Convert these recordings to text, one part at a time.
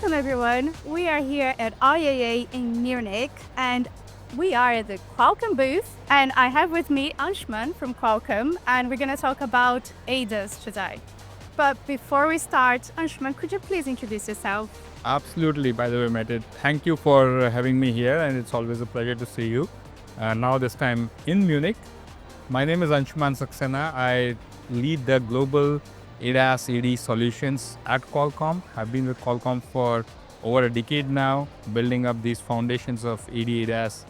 welcome everyone. We are here at IAA in Munich and we are at the Qualcomm booth, and I have with me Anshuman from Qualcomm, and we're going to talk about ADAS today. But before we start, Anshuman, could you please introduce yourself? Absolutely. By the way, Mehmet, thank you for having me here, and it's always a pleasure to see you. Now this time in Munich. My name is Anshuman Saxena. I lead the global ADAS AD solutions at Qualcomm. I've been with Qualcomm for over a decade now, building up these foundations of AD ADAS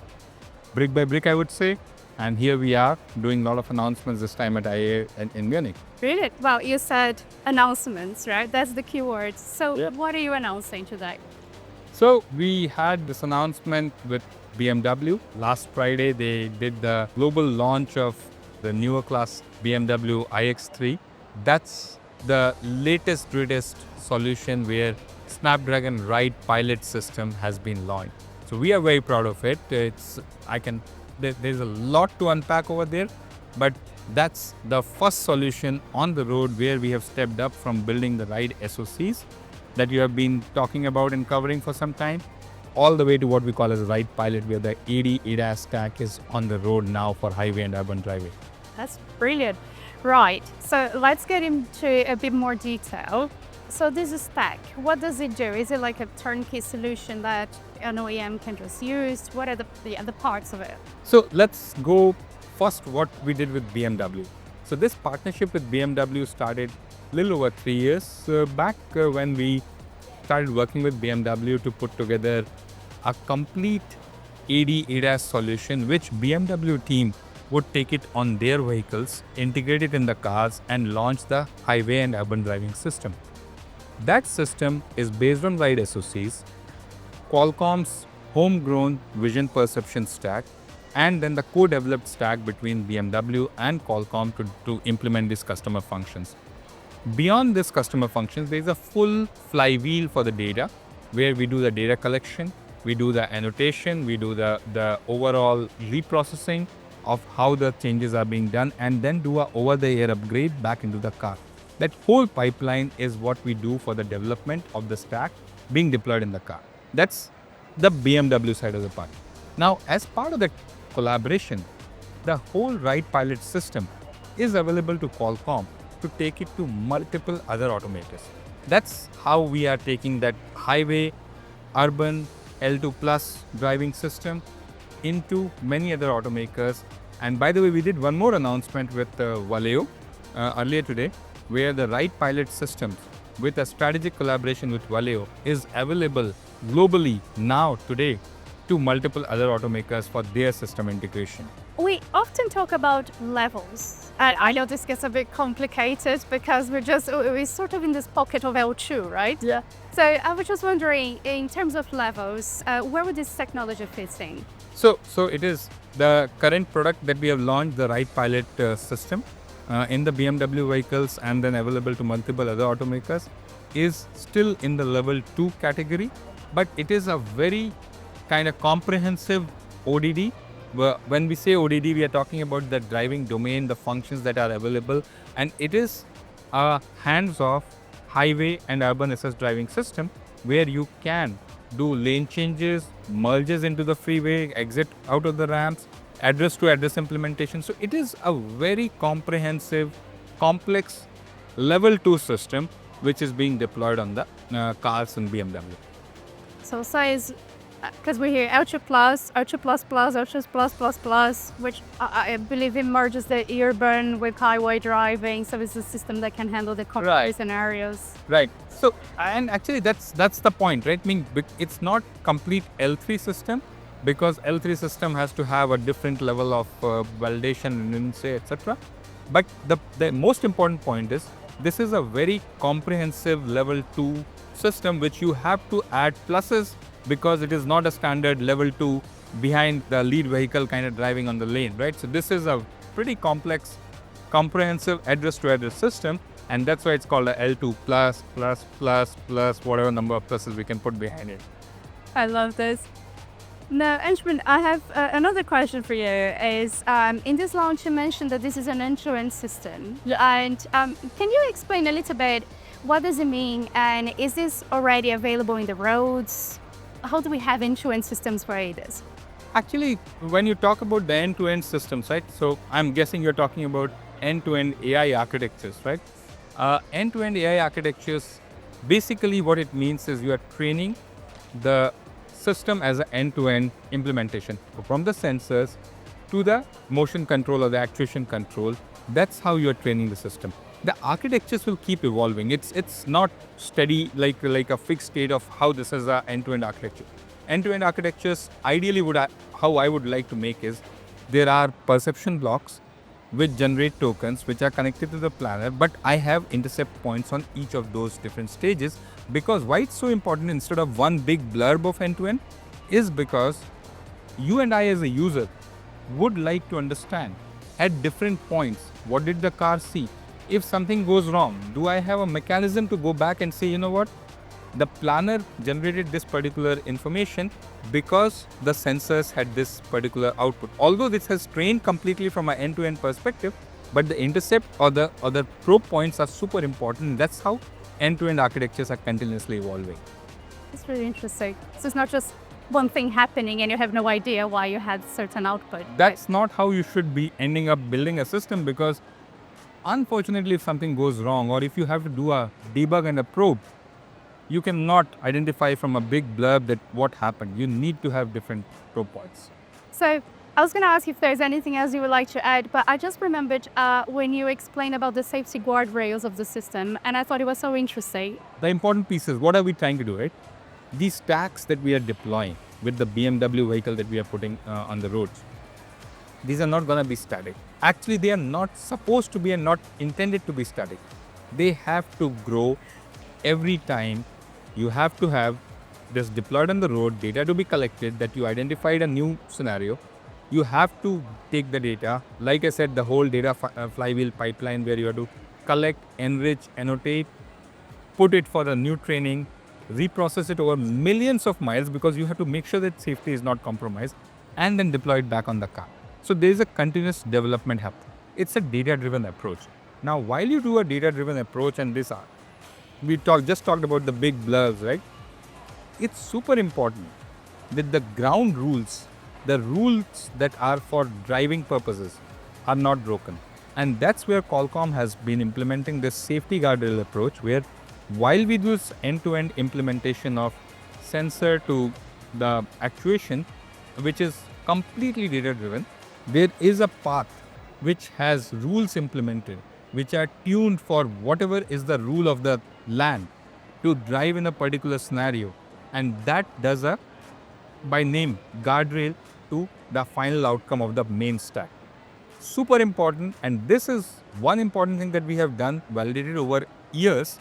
brick by brick, I would say. And here we are doing a lot of announcements this time at IAA in Munich. Brilliant. Well, you said announcements, right? That's the key word. So Yep. What are you announcing today? So we had this announcement with BMW. Last Friday, they did the global launch of the newer class BMW iX3. That's the latest, greatest solution where Snapdragon Ride Pilot system has been launched. So we are very proud of it. There's a lot to unpack over there, but that's the first solution on the road where we have stepped up from building the ride SoCs that you have been talking about and covering for some time, all the way to what we call as a Ride Pilot, where the AD ADAS stack is on the road now for highway and urban driving. That's brilliant. Right. So let's get into a bit more detail. So this is stack. What does it do? Is it like a turnkey solution that an OEM can just use? What are the other parts of it? So let's go first what we did with BMW. So this partnership with BMW started a little over 3 years back when we started working with BMW to put together a complete AD ADAS solution, which BMW team would take it on their vehicles, integrate it in the cars, and launch the highway and urban driving system. That system is based on Ride SoCs, Qualcomm's homegrown vision perception stack, and then the co-developed stack between BMW and Qualcomm to implement these customer functions. Beyond this customer functions, there is a full flywheel for the data, where we do the data collection, we do the annotation, we do the overall reprocessing of how the changes are being done, and then do a over-the-air upgrade back into the car. That whole pipeline is what we do for the development of the stack being deployed in the car. That's the BMW side of the part. Now, as part of the collaboration, the whole Ride Pilot system is available to Qualcomm to take it to multiple other automakers. That's how we are taking that highway, urban, L2 plus driving system into many other automakers. And by the way, we did one more announcement with Valeo earlier today, where the Ride Pilot system with a strategic collaboration with Valeo is available globally now today to multiple other automakers for their system integration. We often talk about levels. And I know this gets a bit complicated because we're sort of in this pocket of L2, right? Yeah. So I was just wondering, in terms of levels, where would this technology fit in? So it is the current product that we have launched, the Ride Pilot system in the BMW vehicles and then available to multiple other automakers, is still in the level 2 category, but it is a very kind of comprehensive ODD. When we say ODD, we are talking about the driving domain, the functions that are available, and it is a hands-off highway and urban assist driving system where you can do lane changes, merges into the freeway, exit out of the ramps, address to address implementation. So it is a very comprehensive, complex level 2 system which is being deployed on the cars in BMW. So size, because we hear Ultra Plus, Ultra Plus Plus, Ultra Plus Plus Plus, which I believe it merges the urban with highway driving. So it's a system that can handle the complex scenarios. Right. So, and actually that's the point, right? I mean, it's not complete L3 system, because L3 system has to have a different level of validation and etc. But the most important point is this is a very comprehensive level 2 system which you have to add pluses, because it is not a standard level 2 behind the lead vehicle kind of driving on the lane, right? So this is a pretty complex, comprehensive address-to-address system, and that's why it's called a L2 plus, whatever number of pluses we can put behind it. I love this. Now, Anshuman, I have another question for you. Is in this launch you mentioned that this is an end-to-end system, and can you explain a little bit What does it mean? And is this already available in the roads? How do we have end-to-end systems for ADAS? Actually, when you talk about the end-to-end systems, right? So I'm guessing you're talking about end-to-end AI architectures, right? End-to-end AI architectures, basically what it means is you are training the system as an end-to-end implementation. From the sensors to the motion control or the actuation control, that's how you're training the system. The architectures will keep evolving. It's not steady like a fixed state of how this is a end-to-end architecture. End-to-end architectures, ideally how I would like to make is, there are perception blocks which generate tokens which are connected to the planner, but I have intercept points on each of those different stages. Because why it's so important instead of one big blurb of end-to-end is because you and I as a user would like to understand at different points, what did the car see? If something goes wrong, do I have a mechanism to go back and say, you know what? The planner generated this particular information because the sensors had this particular output. Although this has trained completely from an end-to-end perspective, but the intercept or the probe points are super important. That's how end-to-end architectures are continuously evolving. It's really interesting. So it's not just one thing happening and you have no idea why you had certain output. That's not how you should be ending up building a system, because unfortunately, if something goes wrong or if you have to do a debug and a probe, you cannot identify from a big blurb that what happened. You need to have different probe points. So I was going to ask if there's anything else you would like to add, but I just remembered when you explained about the safety guardrails of the system, and I thought it was so interesting. The important piece is, what are we trying to do, right? These stacks that we are deploying with the BMW vehicle that we are putting on the roads, these are not going to be static. Actually, they are not supposed to be and not intended to be static. They have to grow every time. You have to have this deployed on the road, data to be collected, that you identified a new scenario. You have to take the data. Like I said, the whole data flywheel pipeline where you have to collect, enrich, annotate, put it for the new training, reprocess it over millions of miles because you have to make sure that safety is not compromised, and then deploy it back on the car. So there is a continuous development happening. It's a data-driven approach. Now, while you do a data-driven approach, and this we just talked about the big blurbs, right? It's super important that the ground rules, the rules that are for driving purposes, are not broken. And that's where Qualcomm has been implementing this safety guardrail approach, where while we do this end-to-end implementation of sensor to the actuation, which is completely data-driven, there is a path which has rules implemented, which are tuned for whatever is the rule of the land to drive in a particular scenario. And that does a, by name, guardrail to the final outcome of the main stack. Super important. And this is one important thing that we have done, validated over years,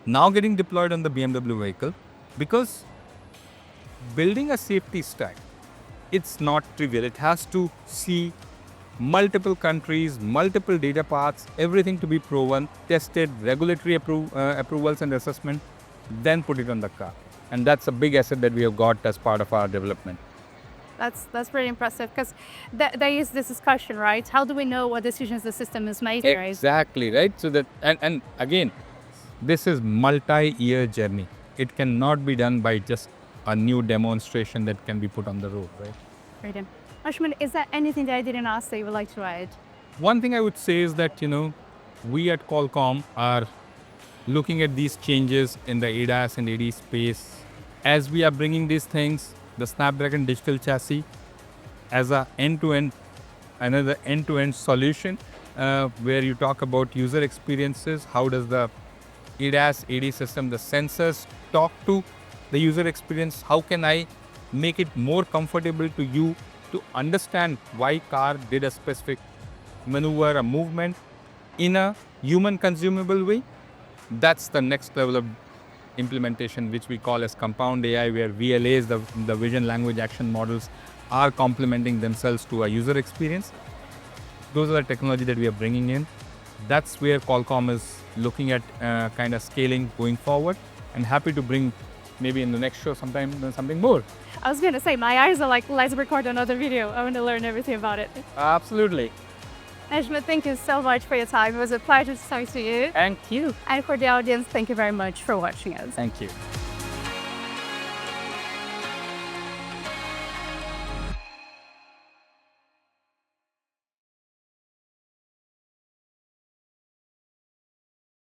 now getting deployed on the BMW vehicle, because building a safety stack, it's not trivial. It has to see multiple countries, multiple data paths, everything to be proven, tested, regulatory approvals and assessment, then put it on the car. And that's a big asset that we have got as part of our development. That's pretty impressive, because there is this discussion, right? How do we know what decisions the system is making, right? Exactly, right? So that, and again, this is multi-year journey. It cannot be done by just a new demonstration that can be put on the road, right? Brilliant. Anshuman, is there anything that I didn't ask that you would like to add? One thing I would say is that, we at Qualcomm are looking at these changes in the ADAS and AD space. As we are bringing these things, the Snapdragon digital chassis as a another end-to-end solution, where you talk about user experiences. How does the ADAS, AD system, the sensors talk to the user experience? How can I make it more comfortable to you to understand why car did a specific maneuver, a movement in a human consumable way? That's the next level of implementation, which we call as compound AI, where VLAs, the vision language action models, are complementing themselves to a user experience. Those are the technology that we are bringing in. That's where Qualcomm is looking at kind of scaling going forward, and happy to bring maybe in the next show sometime something more. I was going to say, my eyes are like, let's record another video. I want to learn everything about it. Absolutely. Anshuman, thank you so much for your time. It was a pleasure to talk to you. Thank you. And for the audience, thank you very much for watching us. Thank you.